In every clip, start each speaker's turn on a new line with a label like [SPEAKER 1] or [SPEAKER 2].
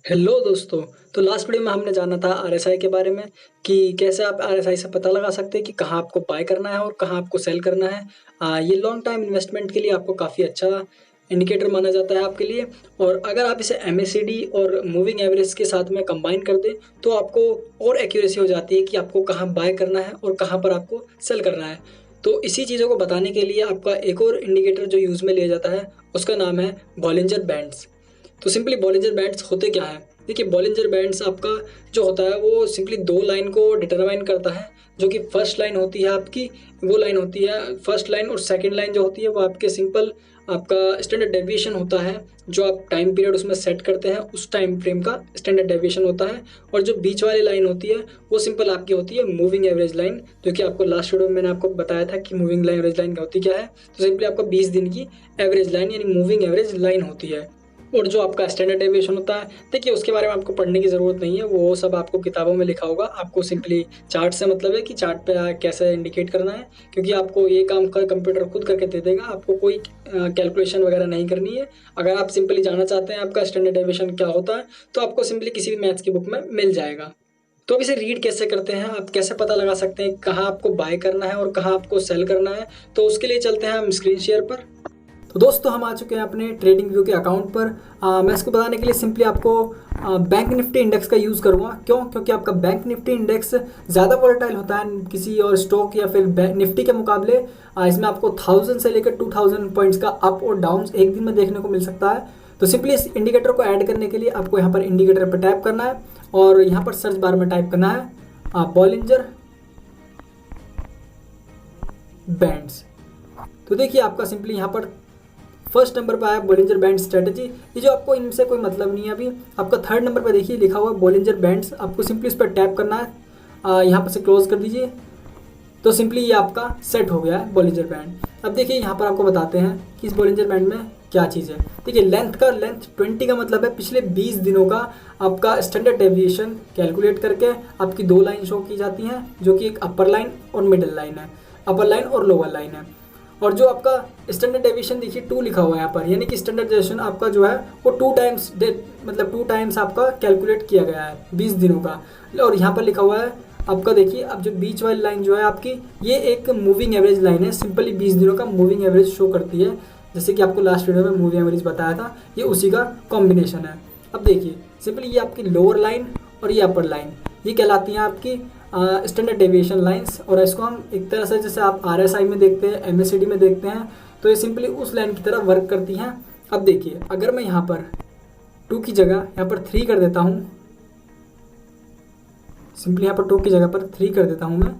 [SPEAKER 1] Hello दोस्तों। तो last video में हमने जाना था आरएसआई के बारे में कि कैसे आप आरएसआई से पता लगा सकते हैं कि कहाँ आपको बाय करना है और कहाँ आपको सेल करना है। ये लॉन्ग टाइम इन्वेस्टमेंट के लिए आपको काफ़ी अच्छा इंडिकेटर माना जाता है आपके लिए। और अगर आप इसे एमएसीडी और मूविंग एवरेज के साथ में कंबाइन कर दें तो आपको और एक्यूरेसी हो जाती है कि आपको कहाँ बाय करना है और कहाँ पर आपको सेल करना है। तो इसी चीज़ों को बताने के लिए आपका एक और इंडिकेटर जो यूज़ में लिया जाता है उसका नाम है बॉलिंजर बैंड्स। तो सिंपली बॉलिंजर बैंड्स होते क्या है? देखिए, बॉलिंजर बैंड्स आपका जो होता है वो सिंपली दो लाइन को डिटरमाइन करता है। जो कि फर्स्ट लाइन होती है आपकी, वो लाइन होती है फर्स्ट लाइन, और सेकंड लाइन जो होती है वो आपके सिंपल आपका स्टैंडर्ड डेविएशन होता है। जो आप टाइम पीरियड उसमें सेट करते हैं उस टाइम फ्रेम का स्टैंडर्ड डेविएशन होता है। और जो बीच वाली लाइन होती है वो सिंपल आपकी होती है मूविंग एवरेज लाइन, जो कि आपको लास्ट वीडियो में मैंने आपको बताया था कि मूविंग एवरेज लाइन होती क्या है। तो सिंपली आपका 20 दिन की एवरेज लाइन यानी मूविंग एवरेज लाइन होती है। और जो आपका स्टैंडर्ड डेविएशन होता है, देखिए उसके बारे में आपको पढ़ने की ज़रूरत नहीं है, वो सब आपको किताबों में लिखा होगा। आपको सिंपली चार्ट से मतलब है कि चार्ट पे कैसे इंडिकेट करना है, क्योंकि आपको ये काम का कंप्यूटर खुद करके दे देगा। आपको कोई कैलकुलेशन वगैरह नहीं करनी है। अगर आप सिंपली जानना चाहते हैं आपका स्टैंडर्ड डेविएशन क्या होता है तो आपको सिंपली किसी भी मैथ्स की बुक में मिल जाएगा। तो अब इसे रीड कैसे करते हैं, आप कैसे पता लगा सकते हैं कहाँ आपको बाय करना है और कहाँ आपको सेल करना है? तो उसके लिए चलते हैं हम स्क्रीन शेयर पर। तो दोस्तों, हम आ चुके हैं अपने ट्रेडिंग व्यू के अकाउंट पर। मैं इसको बताने के लिए सिंपली आपको बैंक निफ्टी इंडेक्स का यूज़ करूँगा। क्यों? क्योंकि आपका बैंक निफ्टी इंडेक्स ज़्यादा वोलेटाइल होता है किसी और स्टॉक या फिर निफ्टी के मुकाबले। इसमें आपको 1000 से लेकर 2000 पॉइंट्स का अप और डाउन एक दिन में देखने को मिल सकता है। तो सिंपली इस इंडिकेटर को ऐड करने के लिए आपको यहाँ पर इंडिकेटर पर टैप करना है और यहाँ पर सर्च बार में टाइप करना है बॉलिंजर बैंड्स। तो देखिए आपका सिंपली यहाँ पर फर्स्ट नंबर पर आया बॉलिंजर बैंड स्ट्रेटजी। ये जो आपको इनसे कोई मतलब नहीं है अभी। आपका थर्ड नंबर पर देखिए लिखा हुआ बॉलिंजर बैंड्स, आपको सिंपली इस पर टैप करना है। यहाँ पर से क्लोज कर दीजिए। तो सिंपली ये आपका सेट हो गया है बॉलिंजर बैंड। अब देखिए यहाँ पर आपको बताते हैं कि इस बॉलिंजर बैंड में क्या चीज़ है। देखिए लेंथ 20 का मतलब है पिछले 20 दिनों का आपका स्टैंडर्ड डेविएशन कैलकुलेट करके आपकी दो लाइन शो की जाती हैं, जो कि एक अपर लाइन और मिडिल लाइन है, अपर लाइन और लोअर लाइन है। और जो आपका स्टैंडर्ड डेविएशन देखिए 2 लिखा हुआ है यहाँ पर, यानी कि स्टैंडर्ड डेविएशन आपका जो है वो 2 टाइम्स आपका कैलकुलेट किया गया है 20 दिनों का। और यहाँ पर लिखा हुआ है आपका, देखिए अब जो बीच वाली लाइन जो है आपकी, ये एक मूविंग एवरेज लाइन है। सिंपली 20 दिनों का मूविंग एवरेज शो करती है, जैसे कि आपको लास्ट वीडियो में मूविंग एवरेज बताया था, ये उसी का कॉम्बिनेशन है। अब देखिए सिंपली ये आपकी लोअर लाइन और ये अपर लाइन, ये कहलाती हैं आपकी स्टैंडर्ड डेविएशन लाइंस। और इसको हम एक तरह से जैसे आप आरएसआई में देखते हैं, एमएसीडी में देखते हैं, तो ये सिंपली उस लाइन की तरह वर्क करती हैं। अब देखिए अगर मैं यहाँ पर 2 की जगह यहाँ पर 3 कर देता हूँ, सिंपली यहाँ पर 2 की जगह पर 3 कर देता हूँ मैं,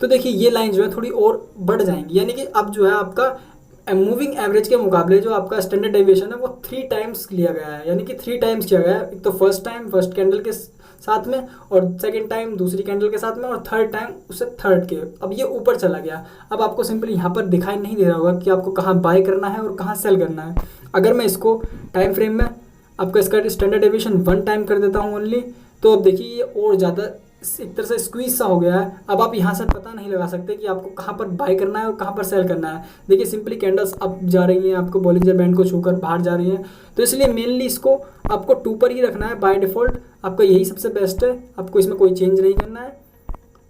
[SPEAKER 1] तो देखिए ये लाइन जो है थोड़ी और बढ़ जाएंगी। यानी कि अब जो है आपका मूविंग एवरेज के मुकाबले जो आपका स्टैंडर्ड डेविएशन है वो 3 टाइम्स लिया गया है, यानी कि 3 टाइम्स किया गया है। एक तो फर्स्ट टाइम फर्स्ट कैंडल के साथ में, और सेकंड टाइम दूसरी कैंडल के साथ में, और थर्ड टाइम उससे थर्ड के। अब ये ऊपर चला गया। अब आपको सिंपली यहाँ पर दिखाई नहीं दे रहा होगा कि आपको कहाँ बाय करना है और कहाँ सेल करना है। अगर मैं इसको टाइम फ्रेम में आपका इसका स्टैंडर्ड डेविएशन 1 टाइम कर देता हूँ ओनली, तो अब देखिए ये और ज़्यादा एक तरह से स्क्वीज सा हो गया है। अब आप यहाँ से पता नहीं लगा सकते कि आपको कहाँ पर बाय करना है और कहाँ पर सेल करना है। देखिए सिंपली कैंडल्स अप जा रही हैं, आपको बॉलिंजर बैंड को छूकर बाहर जा रही हैं, तो इसलिए मेनली इसको आपको 2 पर ही रखना है बाय डिफ़ॉल्ट। आपका यही सबसे बेस्ट है, आपको इसमें कोई चेंज नहीं करना है।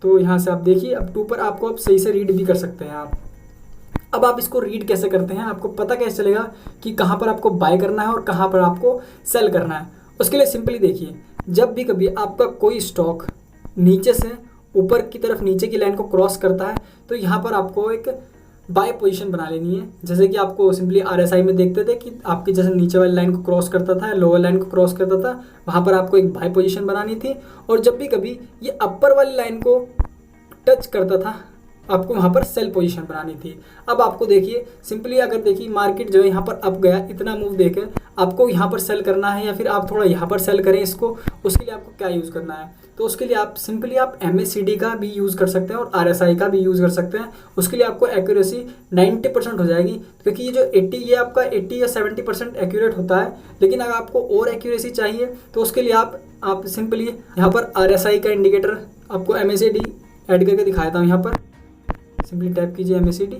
[SPEAKER 1] तो यहाँ से आप देखिए अब 2 पर आपको आप सही से रीड भी कर सकते हैं आप। अब आप इसको रीड कैसे करते हैं, आपको पता कैसे चलेगा कि कहाँ पर आपको बाय करना है और कहाँ पर आपको सेल करना है? उसके लिए सिंपली देखिए, जब भी कभी आपका कोई स्टॉक नीचे से ऊपर की तरफ नीचे की लाइन को क्रॉस करता है, तो यहाँ पर आपको एक बाय पोजीशन बना लेनी है। जैसे कि आपको सिंपली आरएसआई में देखते थे कि आपकी जैसे नीचे वाली लाइन को क्रॉस करता था, लोअर लाइन को क्रॉस करता था, वहाँ पर आपको एक बाय पोजीशन बनानी थी। और जब भी कभी ये अपर वाली लाइन को टच करता था, आपको वहाँ पर सेल पोजीशन बनानी थी। अब आपको देखिए सिंपली अगर देखिए मार्केट जो है यहाँ पर अप गया, इतना मूव देकर आपको यहाँ पर सेल करना है या फिर आप थोड़ा यहाँ पर सेल करें इसको, उसके लिए आपको क्या यूज़ करना है? तो उसके लिए आप सिंपली आप एमएसीडी का भी यूज़ कर सकते हैं और आरएसआई का भी यूज़ कर सकते हैं। उसके लिए आपको एक्यूरेसी 90% हो जाएगी, क्योंकि ये जो 80 ये आपका 80 या 70% एक्यूरेट होता है। लेकिन अगर आपको और एक्यूरेसी चाहिए तो उसके लिए आप सिंपली यहाँ पर आरएसआई का इंडिकेटर आपको एमएसीडी ऐड करके दिखाया था। यहाँ पर सिंपली टैप कीजिए एमएसीडी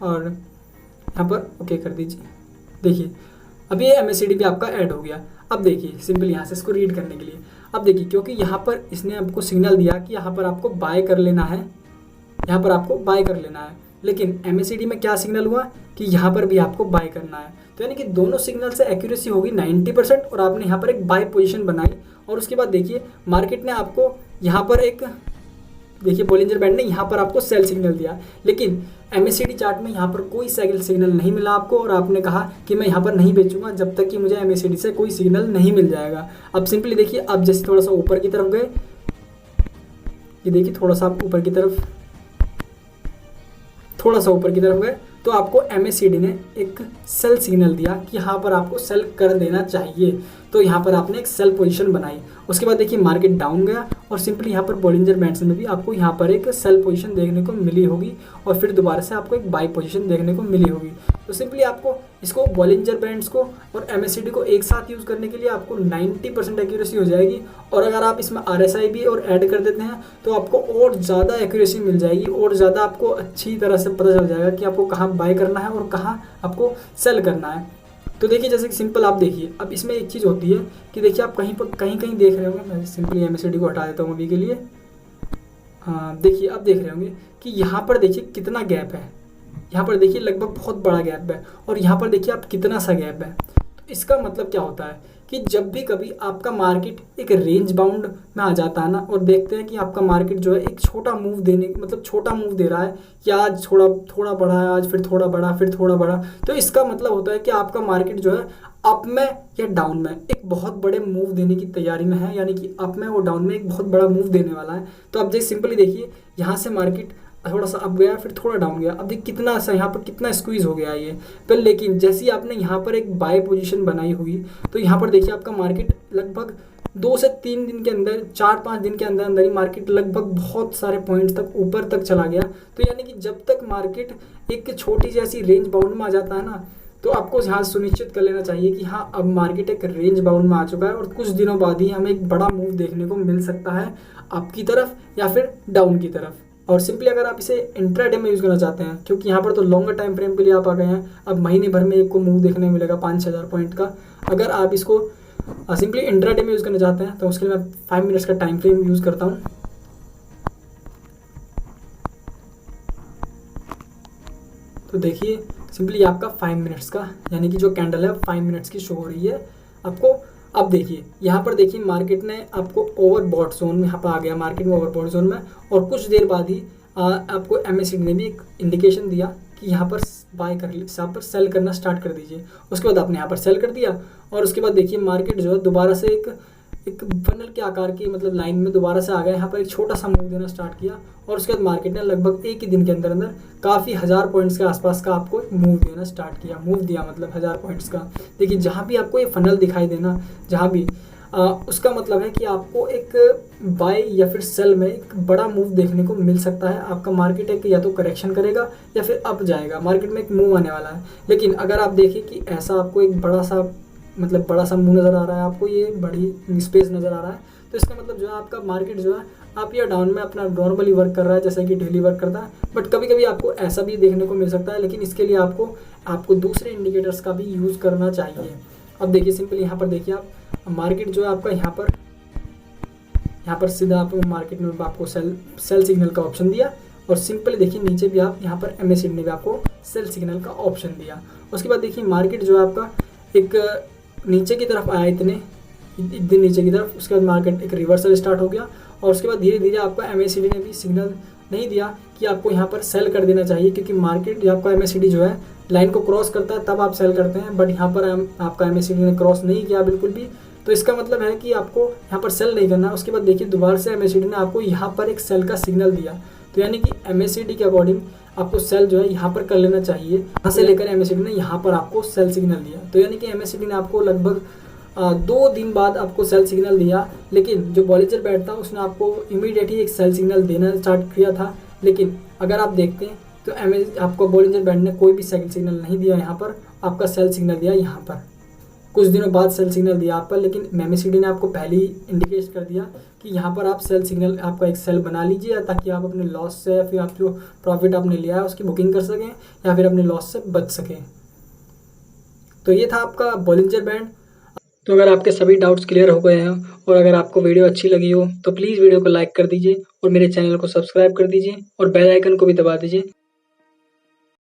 [SPEAKER 1] और यहाँ पर ओके कर दीजिए। देखिए अब ये MACD भी आपका ऐड हो गया। अब देखिए सिंपल यहाँ से इसको रीड करने के लिए, अब देखिए क्योंकि यहाँ पर इसने आपको सिग्नल दिया कि यहाँ पर आपको बाय कर लेना है, यहाँ पर आपको बाय कर लेना है, लेकिन MACD में क्या सिग्नल हुआ कि यहाँ पर भी आपको बाय करना है। तो यानी कि दोनों सिग्नल से एक्यूरेसी होगी 90% और आपने यहाँ पर एक बाय पोजीशन बनाई। और उसके बाद देखिए मार्केट ने आपको यहाँ पर एक, देखिए बॉलिंजर बैंड ने यहाँ पर आपको सेल सिग्नल दिया, लेकिन MACD चार्ट में यहाँ पर कोई सेल सिग्नल नहीं मिला आपको, और आपने कहा कि मैं यहाँ पर नहीं बेचूंगा जब तक कि मुझे MACD से कोई सिग्नल नहीं मिल जाएगा। अब सिंपली देखिए, अब जैसे थोड़ा सा ऊपर की तरफ गए, ये देखिए थोड़ा सा आप ऊपर की तरफ, थोड़ा सा ऊपर की तरफ गए तो आपको MACD ने एक सेल सिग्नल दिया कि यहाँ पर आपको सेल कर देना चाहिए। तो यहाँ पर आपने एक सेल पोजीशन बनाई। उसके बाद देखिए मार्केट डाउन गया और सिंपली यहाँ पर बॉलिंजर बैंड्स में भी आपको यहाँ पर एक सेल पोजीशन देखने को मिली होगी और फिर दोबारा से आपको एक बाय पोजीशन देखने को मिली होगी। तो सिंपली आपको इसको बॉलिंजर बैंड्स को और MACD को एक साथ यूज़ करने के लिए आपको 90% एक्यूरेसी हो जाएगी, और अगर आप इसमें RSI भी और ऐड कर देते हैं तो आपको और ज़्यादा एक्यूरेसी मिल जाएगी, और ज़्यादा आपको अच्छी तरह से पता चल जाएगा कि आपको कहाँ बाय करना है और कहाँ आपको सेल करना है। तो देखिए जैसे कि सिंपल आप देखिए, अब इसमें एक चीज़ होती है कि देखिए आप कहीं देख रहे होंगे, मैं सिंपली MACD को हटा देता हूँ अभी के लिए। हाँ देखिए अब देख रहे होंगे कि यहाँ पर देखिए कितना गैप है, यहाँ पर देखिए लगभग बहुत बड़ा गैप है, और यहाँ पर देखिए आप कितना सा गैप है। तो इसका मतलब क्या होता है कि जब भी कभी आपका मार्केट एक रेंज बाउंड में आ जाता है ना, और देखते हैं कि आपका मार्केट जो है एक छोटा मूव देने, मतलब छोटा मूव दे रहा है कि आज थोड़ा बढ़ा है, आज फिर थोड़ा बढ़ा, फिर थोड़ा बढ़ा, तो इसका मतलब होता है कि आपका मार्केट जो है अप में या डाउन में एक बहुत बड़े मूव देने की तैयारी में है, यानी कि अप में और डाउन में एक बहुत बड़ा मूव देने वाला है। तो अब जैसे सिंपली देखिए यहाँ से मार्केट थोड़ा सा अप गया, फिर थोड़ा डाउन गया, अब देखिए कितना सा यहाँ पर कितना स्क्वीज हो गया ये पर, लेकिन जैसे ही आपने यहाँ पर एक बाय पोजीशन बनाई हुई तो यहाँ पर देखिए आपका मार्केट लगभग 2 से 3 दिन के अंदर, 4-5 दिन के अंदर अंदर ही मार्केट लगभग बहुत सारे पॉइंट्स तक ऊपर तक चला गया। तो यानी कि जब तक मार्केट एक छोटी सी ऐसी रेंज बाउंड में आ जाता है ना, तो आपको यहाँ सुनिश्चित कर लेना चाहिए कि हाँ अब मार्केट एक रेंज बाउंड में आ चुका है और कुछ दिनों बाद ही हमें एक बड़ा मूव देखने को मिल सकता है अप की तरफ या फिर डाउन की तरफ। और सिंपली अगर आप इसे इंट्राडे में यूज़ करना चाहते हैं, क्योंकि यहाँ पर तो लॉन्गर टाइम फ्रेम के लिए आप आ गए हैं, अब महीने भर में एक को मूव देखने को मिलेगा 5,000 पॉइंट का। अगर आप इसको सिंपली इंट्राडे में यूज़ करना चाहते हैं तो उसके लिए मैं 5 मिनट्स का टाइम फ्रेम यूज़ करता हूँ। तो देखिए सिंपली आपका 5 मिनट्स का, यानी कि जो कैंडल है 5 मिनट्स की शो हो रही है आपको। अब देखिए यहाँ पर देखिए मार्केट ने आपको ओवरबॉट जोन में यहाँ पर आ गया, मार्केट में ओवरबॉट जोन में, और कुछ देर बाद ही आपको MACD ने भी एक इंडिकेशन दिया कि यहाँ पर बाय कर, यहाँ पर सेल करना स्टार्ट कर दीजिए। उसके बाद आपने यहाँ पर सेल कर दिया, और उसके बाद देखिए मार्केट जो है दोबारा से एक फनल के आकार की मतलब लाइन में दोबारा से आ गया, यहाँ पर एक छोटा सा मूव देना स्टार्ट किया, और उसके बाद मार्केट ने लगभग एक ही दिन के अंदर अंदर काफ़ी 1000 पॉइंट्स के आसपास का आपको एक मूव देना स्टार्ट किया। मूव दिया मतलब 1000 पॉइंट्स का। देखिए जहाँ भी आपको ये फनल दिखाई देना, जहाँ भी उसका मतलब है कि आपको एक बाय या फिर सेल में एक बड़ा मूव देखने को मिल सकता है। आपका मार्केट एक या तो करेक्शन करेगा या फिर अप जाएगा, मार्केट में एक मूव आने वाला है। लेकिन अगर आप देखें कि ऐसा आपको एक बड़ा सा मूव नज़र आ रहा है, आपको ये बड़ी स्पेस नज़र आ रहा है, तो इसका मतलब जो है आपका मार्केट जो है आप या डाउन में अपना नॉर्मली वर्क कर रहा है जैसा कि डेली वर्क करता है। बट कभी कभी आपको ऐसा भी देखने को मिल सकता है, लेकिन इसके लिए आपको दूसरे इंडिकेटर्स का भी यूज़ करना चाहिए। अब देखिए सिंपली यहाँ पर देखिए आप मार्केट जो है आपका यहाँ पर सीधा आपको मार्केट में आपको सेल सिग्नल का ऑप्शन दिया, और सिंपली देखिए नीचे भी आप यहाँ पर MACD ने भी आपको सेल सिग्नल का ऑप्शन दिया। उसके बाद देखिए मार्केट जो है आपका एक नीचे की तरफ आया, इतने नीचे की तरफ। उसके बाद मार्केट एक रिवर्सल स्टार्ट हो गया, और उसके बाद धीरे धीरे आपका MACD ने भी सिग्नल नहीं दिया कि आपको यहाँ पर सेल कर देना चाहिए, क्योंकि मार्केट आपका MACD जो है लाइन को क्रॉस करता है तब आप सेल करते हैं, बट यहाँ पर आपका MACD ने क्रॉस नहीं किया बिल्कुल भी। तो इसका मतलब है कि आपको यहाँ पर सेल नहीं करना है। उसके बाद देखिए दोबारा से MACD ने आपको यहाँ पर एक सेल का सिग्नल दिया, तो यानी कि MACD के अकॉर्डिंग आपको सेल जो है यहाँ पर कर लेना चाहिए। यहाँ से लेकर MACD ने यहाँ पर आपको सेल सिग्नल दिया, तो यानी कि MACD ने आपको लगभग 2 दिन बाद आपको सेल सिग्नल दिया। लेकिन जो बॉलिंजर बैंड था उसने आपको इमीडिएट ही एक सेल सिग्नल देना स्टार्ट किया था। लेकिन अगर आप देखते हैं तो आपको बॉलिंजर बैंड ने कोई भी सेल सिग्नल नहीं दिया, यहाँ पर आपका सेल सिग्नल दिया। यहाँ पर कुछ दिनों बाद सेल सिग्नल दिया आप पर, लेकिन MACD ने आपको पहले ही इंडिकेट कर दिया कि यहाँ पर आप सेल सिग्नल, आपका एक सेल बना लीजिए, ताकि आप अपने लॉस से या फिर आप जो प्रॉफिट आपने लिया है उसकी बुकिंग कर सकें या फिर अपने लॉस से बच सकें। तो ये था आपका बॉलिंजर बैंड। तो अगर आपके सभी डाउट्स क्लियर हो गए हैं और अगर आपको वीडियो अच्छी लगी हो तो प्लीज़ वीडियो को लाइक कर दीजिए और मेरे चैनल को सब्सक्राइब कर दीजिए और बेल आइकन को भी दबा दीजिए